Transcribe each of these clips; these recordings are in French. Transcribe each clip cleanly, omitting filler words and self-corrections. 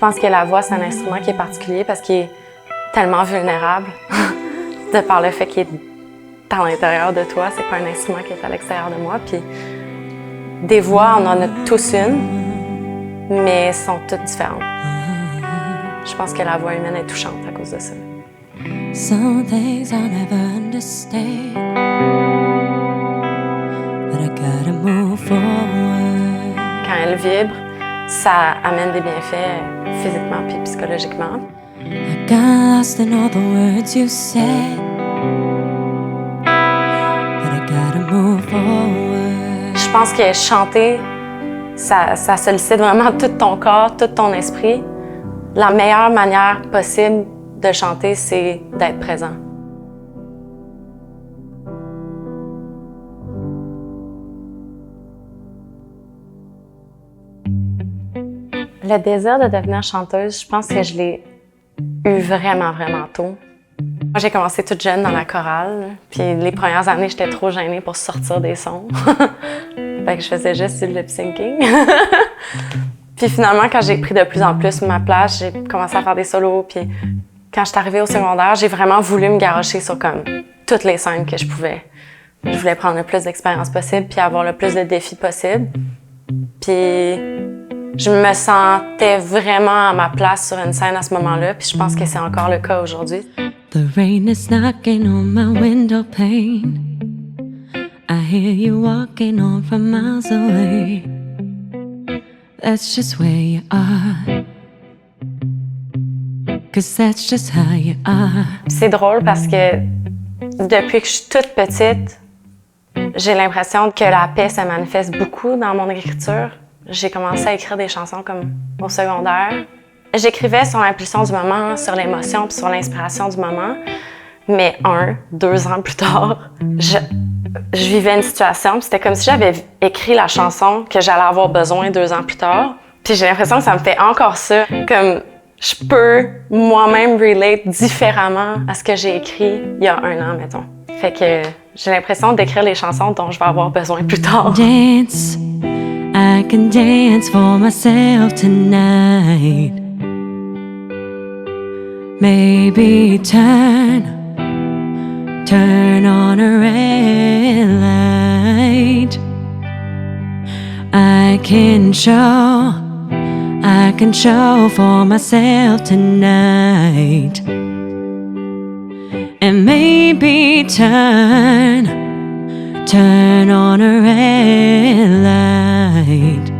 pense que la voix, c'est un instrument qui est particulier parce qu'il est tellement vulnérable de par le fait qu'il est à l'intérieur de toi. C'est pas un instrument qui est à l'extérieur de moi. Puis des voix, on en a tous une, mais elles sont toutes différentes. Je pense que la voix humaine est touchante à cause de ça. Some things I'll never understand, but I gotta move forward. Quand elle vibre, ça amène des bienfaits physiquement puis psychologiquement. I got lost in all the words you said, but I gotta move forward. Je pense que chanter, ça sollicite vraiment tout ton corps, tout ton esprit. La meilleure manière possible de chanter, c'est d'être présent. Le désir de devenir chanteuse, je pense que je l'ai eu vraiment, vraiment tôt. Moi, j'ai commencé toute jeune dans la chorale, puis les premières années, j'étais trop gênée pour sortir des sons. Fait que je faisais juste du lip-syncing. Puis finalement, quand j'ai pris de plus en plus ma place, j'ai commencé à faire des solos, puis quand je suis arrivée au secondaire, j'ai vraiment voulu me garrocher sur comme toutes les scènes que je pouvais. Je voulais prendre le plus d'expérience possible, puis avoir le plus de défis possible. Puis je me sentais vraiment à ma place sur une scène à ce moment-là, puis je pense que c'est encore le cas aujourd'hui. The rain is knocking on my window pane. I hear you walking on from miles away. That's just where you are. 'Cause that's just how you are. C'est drôle parce que depuis que je suis toute petite, j'ai l'impression que la paix se manifeste beaucoup dans mon écriture. J'ai commencé à écrire des chansons comme au secondaire. J'écrivais sur l'impulsion du moment, sur l'émotion puis sur l'inspiration du moment. Mais 2 ans plus tard, je vivais une situation, puis c'était comme si j'avais écrit la chanson que j'allais avoir besoin 2 ans plus tard. Puis j'ai l'impression que ça me fait encore ça, comme je peux moi-même relate différemment à ce que j'ai écrit il y a 1 an, mettons. Fait que j'ai l'impression d'écrire les chansons dont je vais avoir besoin plus tard. Dance, I can dance for myself tonight. Maybe turn on a red light. I can show for myself tonight. And maybe turn on a red light.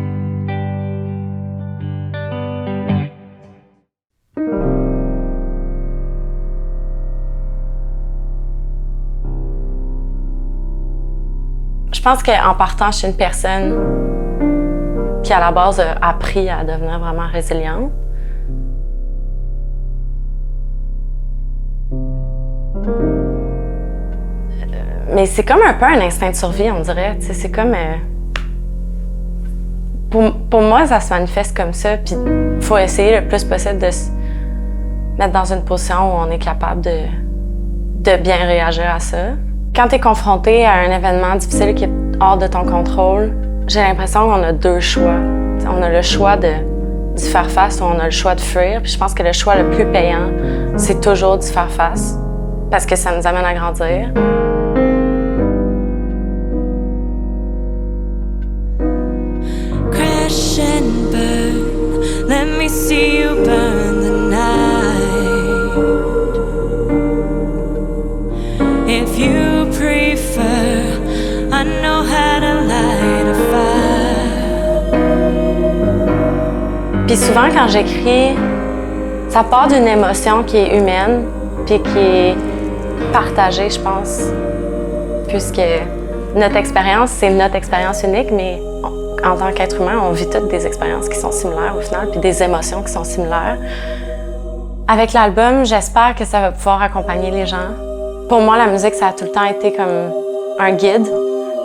Je pense qu'en partant, je suis une personne qui, à la base, a appris à devenir vraiment résiliente. Mais c'est comme un peu un instinct de survie, on dirait. Tu sais, c'est comme... Pour moi, ça se manifeste comme ça, puis il faut essayer le plus possible de se mettre dans une position où on est capable de bien réagir à ça. Quand tu es confronté à un événement difficile qui est hors de ton contrôle, j'ai l'impression qu'on a 2 choix. On a le choix d'y faire face ou on a le choix de fuir. Puis je pense que le choix le plus payant, c'est toujours d'y faire face parce que ça nous amène à grandir. Crash and burn, let me see you burn the night. If you prefer, I know how to light a fire. Puis souvent, quand j'écris, ça part d'une émotion qui est humaine, puis qui est partagée, je pense. Puisque notre expérience, c'est notre expérience unique, mais en tant qu'être humain, on vit toutes des expériences qui sont similaires au final, puis des émotions qui sont similaires. Avec l'album, j'espère que ça va pouvoir accompagner les gens. Pour moi, la musique, ça a tout le temps été comme un guide.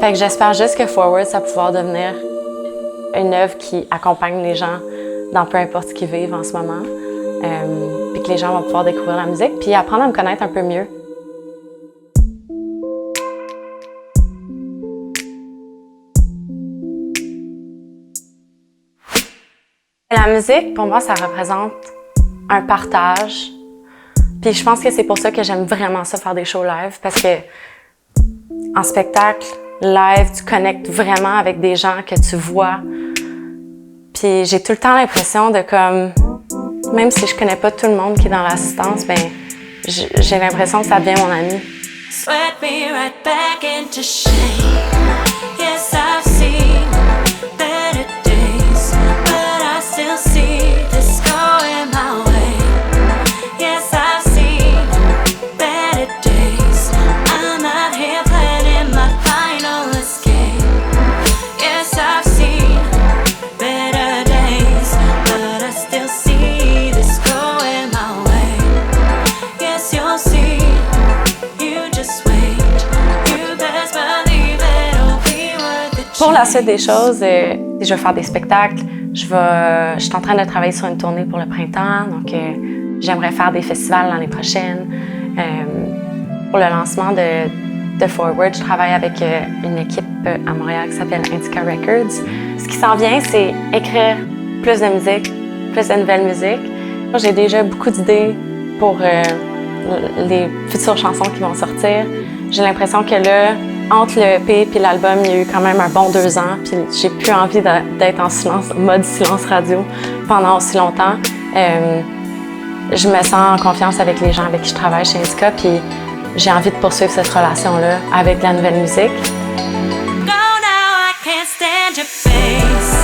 Fait que j'espère juste que Forward, ça va pouvoir devenir une œuvre qui accompagne les gens dans peu importe ce qu'ils vivent en ce moment. Puis que les gens vont pouvoir découvrir la musique, puis apprendre à me connaître un peu mieux. La musique, pour moi, ça représente un partage. Puis je pense que c'est pour ça que j'aime vraiment ça, faire des shows live, parce que en spectacle, live, tu connectes vraiment avec des gens que tu vois. Puis j'ai tout le temps l'impression de comme, même si je connais pas tout le monde qui est dans l'assistance, ben j'ai l'impression que ça devient mon ami. Sweat me right back into shame. Yes, I've seen better days, but I still see this going my way. Yes, I've seen better days. I'm out here planning my final escape. Yes, I've seen better days, but I still see this going my way. Yes, you'll see. Pour la suite des choses, je vais faire des spectacles. Je suis en train de travailler sur une tournée pour le printemps, donc j'aimerais faire des festivals l'année prochaine. Pour le lancement de Forward, je travaille avec une équipe à Montréal qui s'appelle Indica Records. Ce qui s'en vient, c'est écrire plus de musique, plus de nouvelles musiques. J'ai déjà beaucoup d'idées pour les futures chansons qui vont sortir. J'ai l'impression que là, entre le EP et l'album, il y a eu quand même un bon 2 ans, puis j'ai plus envie d'être en silence, mode silence radio pendant aussi longtemps. Je me sens en confiance avec les gens avec qui je travaille chez Indica, puis j'ai envie de poursuivre cette relation-là avec la nouvelle musique. Go now, I can't stand your face.